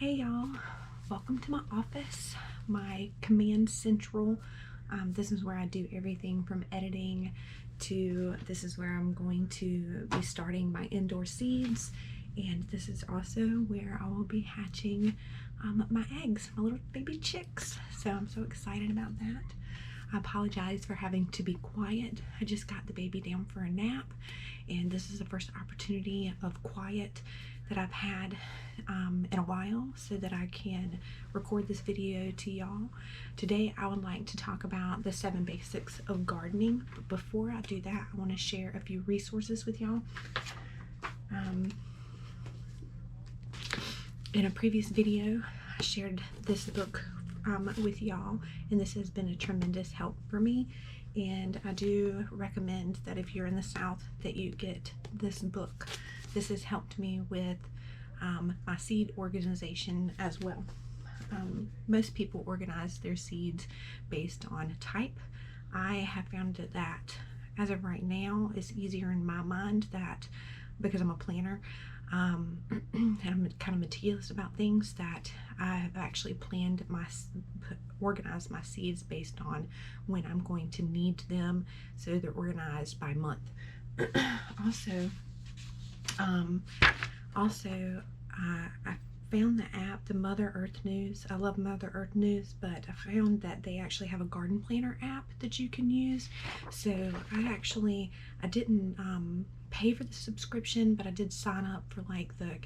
Hey y'all, welcome to my office, my command central. This is where I do everything from editing to this is where I'm going to be starting my indoor seeds, and this is also where I will be hatching my eggs, my little baby chicks. So I'm so excited about that. I apologize for having to be quiet. I just got the baby down for a nap, and this is the first opportunity of quiet that I've had in a while so that I can record this video to y'all. Today I would like to talk about the 7 basics of gardening, but before I do that I want to share a few resources with y'all. In a previous video I shared this book with y'all, and this has been a tremendous help for me, and I do recommend that if you're in the South that you get this book. This has helped me with my seed organization as well. Most people organize their seeds based on type. I have found that as of right now it's easier in my mind that because I'm a planner and I'm kind of meticulous about things, that I've actually organized my seeds based on when I'm going to need them, so they're organized by month. I found the app, the Mother Earth News. I love Mother Earth News, but I found that they actually have a garden planner app that you can use. So I didn't pay for the subscription, but I did sign up for like the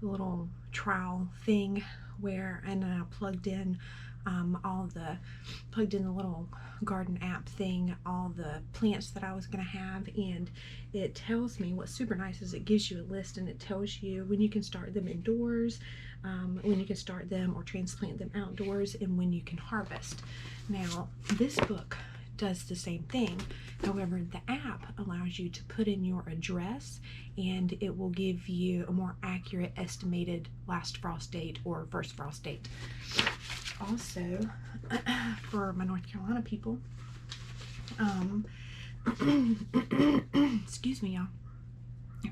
little trial thing and I plugged in the little garden app thing, all the plants that I was going to have, and it tells me, what's super nice is it gives you a list and it tells you when you can start them indoors, when you can start them or transplant them outdoors, and when you can harvest. Now this book does the same thing. However, the app allows you to put in your address and it will give you a more accurate estimated last frost date or first frost date. Also, for my North Carolina people, excuse me y'all,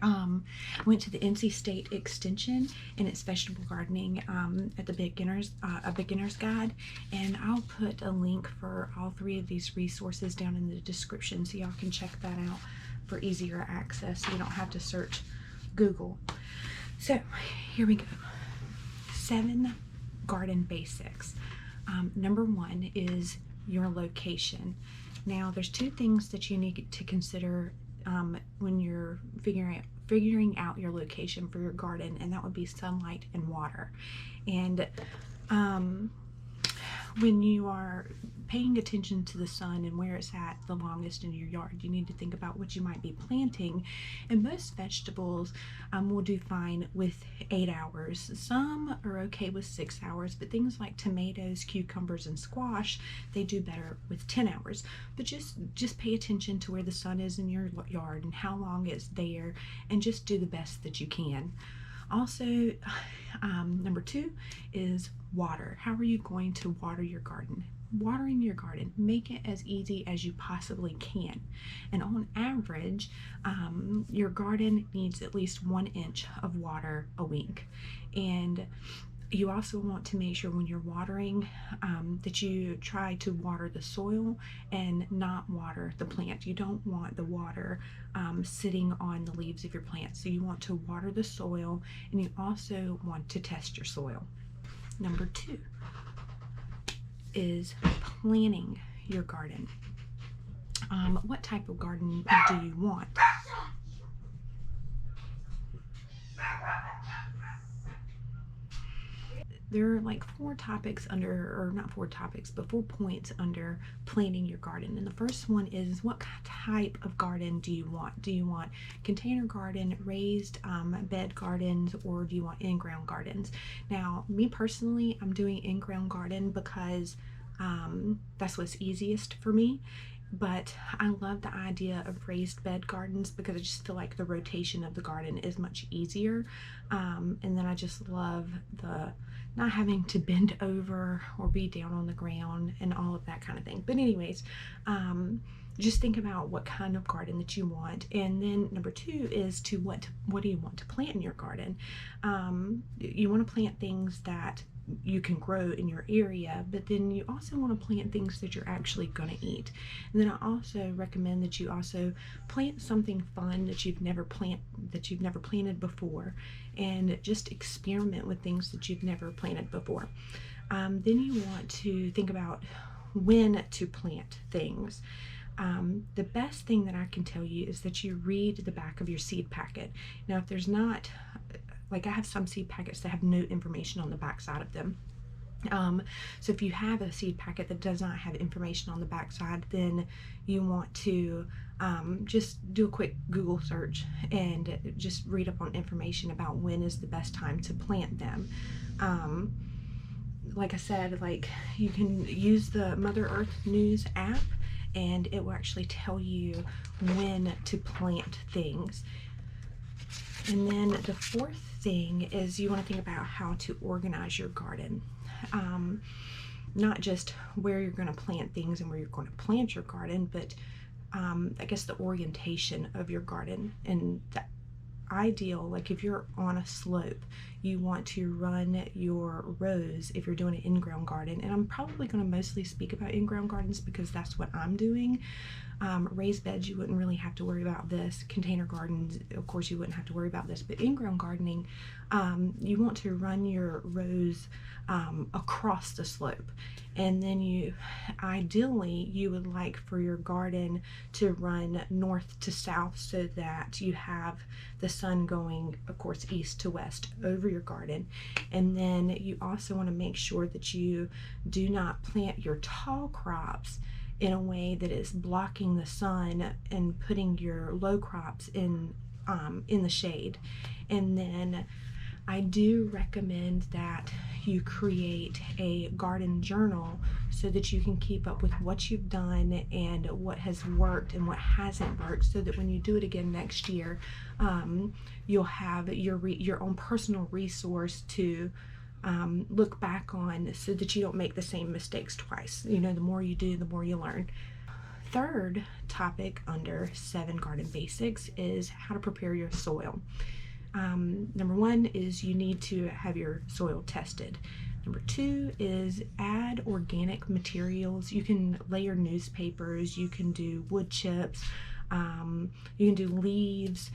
I went to the NC State Extension and it's vegetable gardening at the beginner's guide, and I'll put a link for all 3 of these resources down in the description so y'all can check that out for easier access, so you don't have to search Google. So here we go. 7 garden basics. Number 1 is your location. Now there's 2 things that you need to consider when you're figuring out your location for your garden, and that would be sunlight and water. And when you are paying attention to the sun and where it's at the longest in your yard, you need to think about what you might be planting. And most vegetables will do fine with 8 hours. Some are okay with 6 hours, but things like tomatoes, cucumbers, and squash, they do better with 10 hours. But just pay attention to where the sun is in your yard and how long it's there, and just do the best that you can. Also, number 2 is water. How are you going to water your garden? Watering your garden, make it as easy as you possibly can. And on average, your garden needs at least 1 inch of water a week. And you also want to make sure when you're watering that you try to water the soil and not water the plant. You don't want the water sitting on the leaves of your plant. So you want to water the soil, and you also want to test your soil. Number 2 is planning your garden. What type of garden do you want? There are like 4 topics under, or not 4 topics, but 4 points under planning your garden. And the first one is, what type of garden do you want? Do you want container garden, raised bed gardens, or do you want in-ground gardens? Now, me personally, I'm doing in-ground garden because that's what's easiest for me. But I love the idea of raised bed gardens because I just feel like the rotation of the garden is much easier. And then I just love the not having to bend over or be down on the ground and all of that kind of thing. But anyways, just think about what kind of garden that you want. And then number two is to what do you want to plant in your garden? You want to plant things that you can grow in your area, but then you also want to plant things that you're actually going to eat. And then I also recommend that you also plant something fun that you've never planted before, and just experiment with things that you've never planted before. Then you want to think about when to plant things. The best thing that I can tell you is that you read the back of your seed packet. Now, if there's not, like I have some seed packets that have no information on the back side of them. So if you have a seed packet that does not have information on the back side, then you want to just do a quick Google search and just read up on information about when is the best time to plant them. Like I said, like you can use the Mother Earth News app, and it will actually tell you when to plant things. And then the fourth thing is you want to think about how to organize your garden. Not just where you're going to plant things and where you're going to plant your garden, but I guess the orientation of your garden. And the ideal, like if you're on a slope, you want to run your rows if you're doing an in-ground garden. And I'm probably going to mostly speak about in-ground gardens because that's what I'm doing. Raised beds, you wouldn't really have to worry about this. Container gardens, of course, you wouldn't have to worry about this. But in-ground gardening, you want to run your rows across the slope. And then ideally, you would like for your garden to run north to south so that you have the sun going, of course, east to west over your garden. And then you also want to make sure that you do not plant your tall crops in a way that is blocking the sun and putting your low crops in the shade. And then I do recommend that you create a garden journal so that you can keep up with what you've done and what has worked and what hasn't worked, so that when you do it again next year, you'll have your own personal resource to look back on, so that you don't make the same mistakes twice. You know, the more you do, the more you learn. Third topic under 7 garden basics is how to prepare your soil. Number 1 is you need to have your soil tested. Number 2 is add organic materials. You can layer newspapers, you can do wood chips, you can do leaves.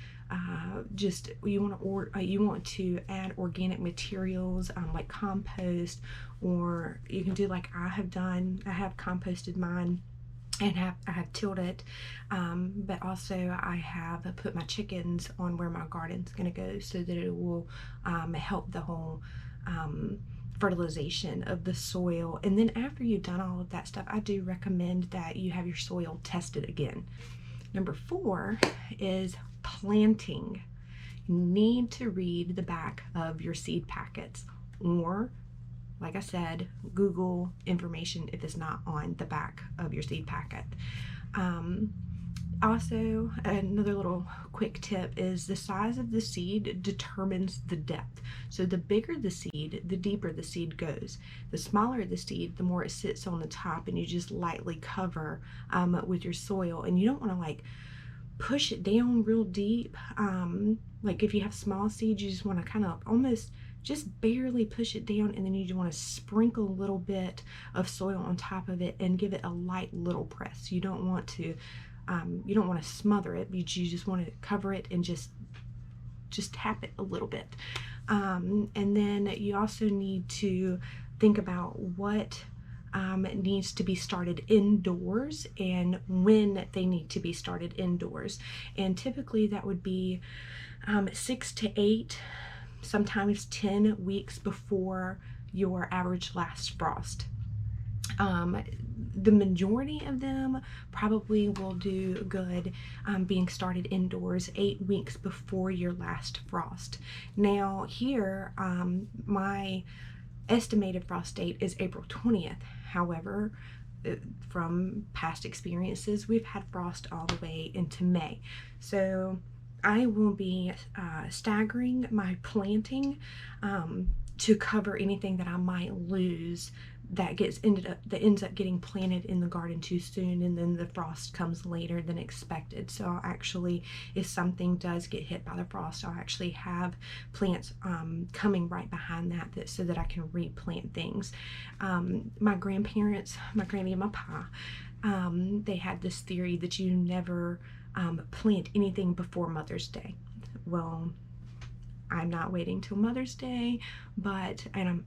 You want to add organic materials like compost, or you can do like I have done. I have composted mine and I have tilled it, but also I have put my chickens on where my garden's going to go, so that it will help the whole fertilization of the soil. And then after you've done all of that stuff, I do recommend that you have your soil tested again. Number 4 is planting. You need to read the back of your seed packets, or like I said, Google information if it's not on the back of your seed packet. Also, another little quick tip is the size of the seed determines the depth. So the bigger the seed, the deeper the seed goes. The smaller the seed, the more it sits on the top, and you just lightly cover with your soil. And you don't want to like push it down real deep. Like if you have small seeds, you just want to kind of almost just barely push it down, and then you just want to sprinkle a little bit of soil on top of it and give it a light little press. You don't want to smother it. You just want to cover it and just tap it a little bit. And then you also need to think about what needs to be started indoors and when they need to be started indoors. And typically that would be 6 to 8, sometimes 10 weeks before your average last frost. The majority of them probably will do good being started indoors 8 weeks before your last frost. Now here, my estimated frost date is April 20th. However, from past experiences, we've had frost all the way into May. So I will be staggering my planting to cover anything that I might lose that ends up getting planted in the garden too soon, and then the frost comes later than expected. So I'll actually, if something does get hit by the frost, I'll actually have plants coming right behind that, so that I can replant things. My grandparents, my granny and my pa, they had this theory that you never plant anything before Mother's Day. Well, I'm not waiting till Mother's Day, but I'm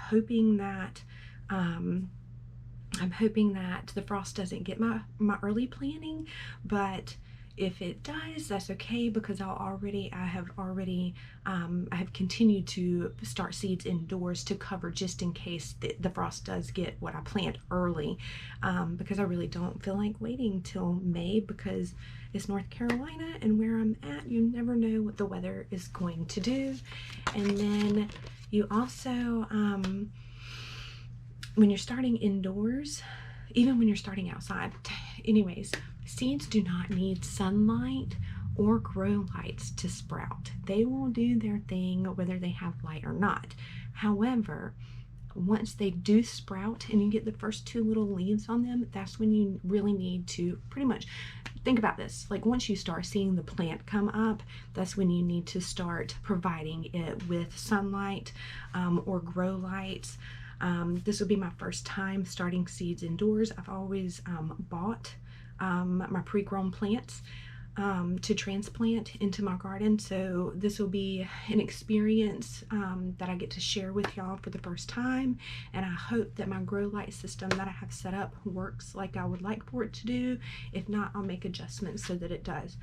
hoping that the frost doesn't get my early planting. But if it does, that's okay, because I have continued to start seeds indoors to cover, just in case the frost does get what I plant early, because I really don't feel like waiting till May, because it's North Carolina, and where I'm at, you never know what the weather is going to do. And then you also, when you're starting indoors, even when you're starting outside, anyways, seeds do not need sunlight or grow lights to sprout. They will do their thing whether they have light or not. However, once they do sprout and you get the first 2 little leaves on them, that's when you really need to pretty much think about this. Like, once you start seeing the plant come up, that's when you need to start providing it with sunlight or grow lights. This will be my first time starting seeds indoors. I've always bought my pre-grown plants to transplant into my garden, so this will be an experience that I get to share with y'all for the first time, and I hope that my grow light system that I have set up works like I would like for it to do. If not, I'll make adjustments so that it does.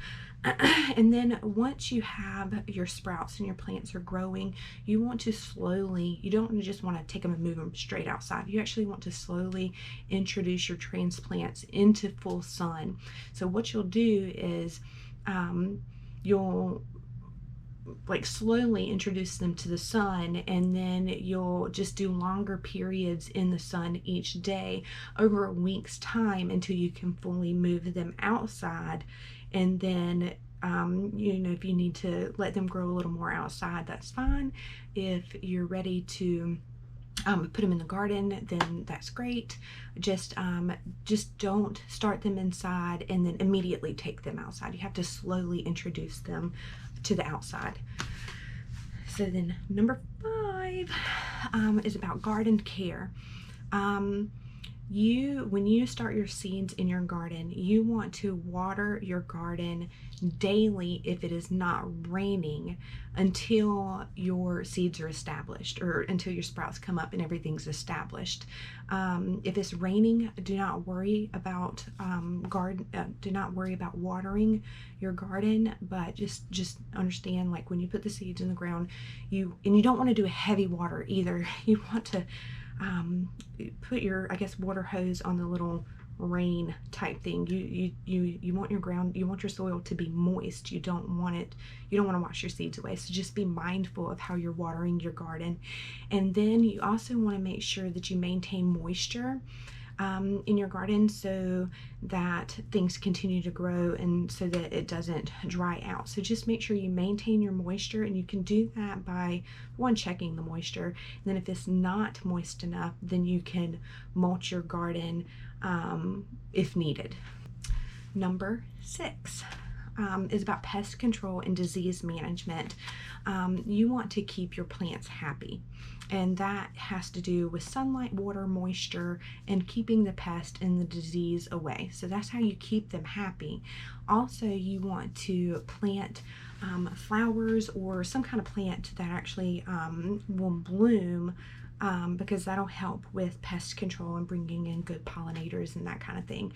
And then once you have your sprouts and your plants are growing, you want to slowly, you don't just want to take them and move them straight outside. You actually want to slowly introduce your transplants into full sun. So what you'll do is you'll like slowly introduce them to the sun, and then you'll just do longer periods in the sun each day over a week's time until you can fully move them outside. And then if you need to let them grow a little more outside, that's fine. If you're ready to put them in the garden, then that's great. Just don't start them inside and then immediately take them outside. You have to slowly introduce them to the outside. So then number 5 is about garden care. When you start your seeds in your garden, you want to water your garden daily if it is not raining, until your seeds are established, or until your sprouts come up and everything's established. If it's raining, do not worry about watering your garden, but just understand, like, when you put the seeds in the ground, you don't want to do a heavy water either. You want to put your, I guess, water hose on the little rain type thing. You want your ground, you want your soil to be moist. You don't want to wash your seeds away. So just be mindful of how you're watering your garden. And then you also want to make sure that you maintain moisture in your garden, so that things continue to grow and so that it doesn't dry out. So just make sure you maintain your moisture, and you can do that by, one, checking the moisture, and then if it's not moist enough, then you can mulch your garden if needed. Number 6 is about pest control and disease management. You want to keep your plants happy, and that has to do with sunlight, water, moisture, and keeping the pest and the disease away. So that's how you keep them happy. Also, you want to plant flowers or some kind of plant that actually will bloom, because that'll help with pest control and bringing in good pollinators and that kind of thing.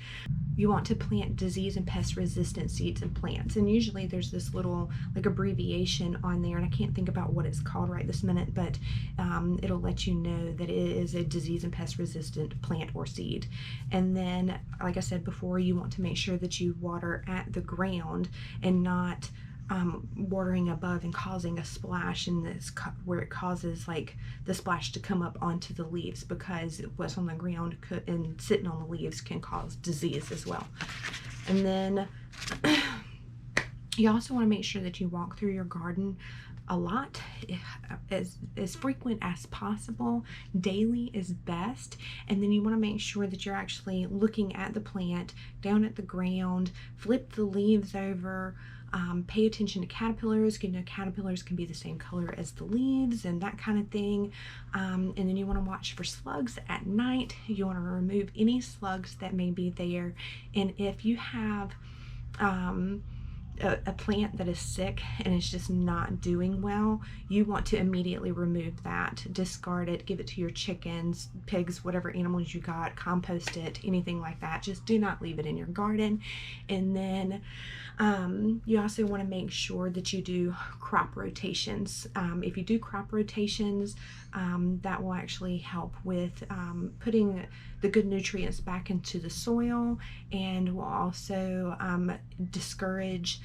You want to plant disease and pest resistant seeds and plants, and usually there's this little like abbreviation on there, and I can't think about what it's called right this minute, but it'll let you know that it is a disease and pest resistant plant or seed. And then, like I said before, you want to make sure that you water at the ground and not watering above and causing a splash, and this where it causes like the splash to come up onto the leaves, because what's on the ground and sitting on the leaves can cause disease as well. And then you also want to make sure that you walk through your garden a lot, as frequent as possible. Daily is best. And then you want to make sure that you're actually looking at the plant, down at the ground, flip the leaves over. Pay attention to caterpillars. You know, caterpillars can be the same color as the leaves and that kind of thing. And then you want to watch for slugs at night. You want to remove any slugs that may be there. And if you have a plant that is sick and it's just not doing well, you want to immediately remove that, discard it, give it to your chickens, pigs, whatever animals you got, compost it, anything like that. Just do not leave it in your garden. And then you also want to make sure that you do crop rotations. If you do crop rotations, that will actually help with putting the good nutrients back into the soil, and will also discourage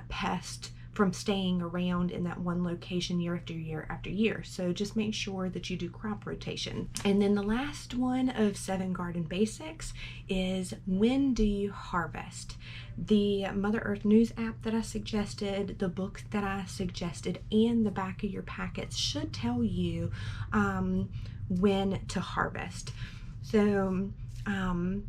pests from staying around in that one location year after year after year. So just make sure that you do crop rotation. And then the last one of 7 garden basics is, when do you harvest? The Mother Earth News app that I suggested, the book that I suggested, and the back of your packets should tell you when to harvest. So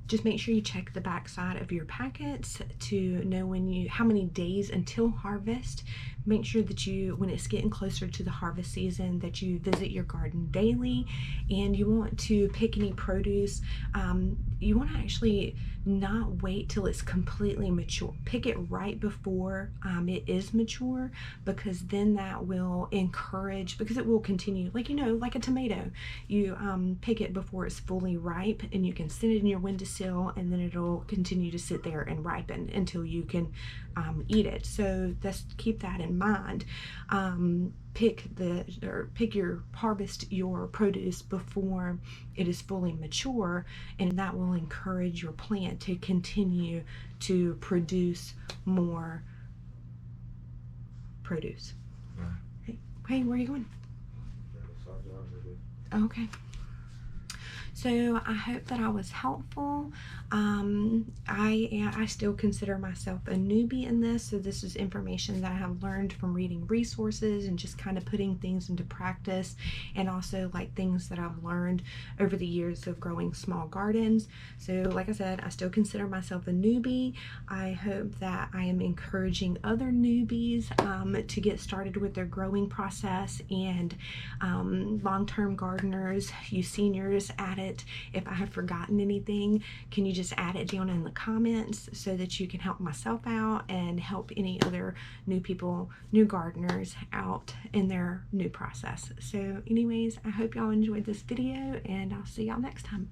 just make sure you check the back side of your packets to know how many days until harvest. Make sure that when it's getting closer to the harvest season, that you visit your garden daily. And you want to pick any produce. You want to actually not wait till it's completely mature. Pick it right before it is mature, because then that will encourage, because it will continue, like, you know, like a tomato. You pick it before it's fully ripe, and you can sit it in your windowsill, and then it'll continue to sit there and ripen until you can eat it. So keep that in mind. Harvest your produce before it is fully mature, and that will encourage your plant to continue to produce more produce. Right. Hey, where are you going? Okay. So I hope that I was helpful. I still consider myself a newbie in this, so this is information that I have learned from reading resources and just kind of putting things into practice, and also like things that I've learned over the years of growing small gardens. So like I said, I still consider myself a newbie. I hope that I am encouraging other newbies to get started with their growing process, and long-term gardeners, you seniors, at it. If I have forgotten anything, can you just add it down in the comments so that you can help myself out and help any other new people, new gardeners out in their new process. So anyways, I hope y'all enjoyed this video, and I'll see y'all next time.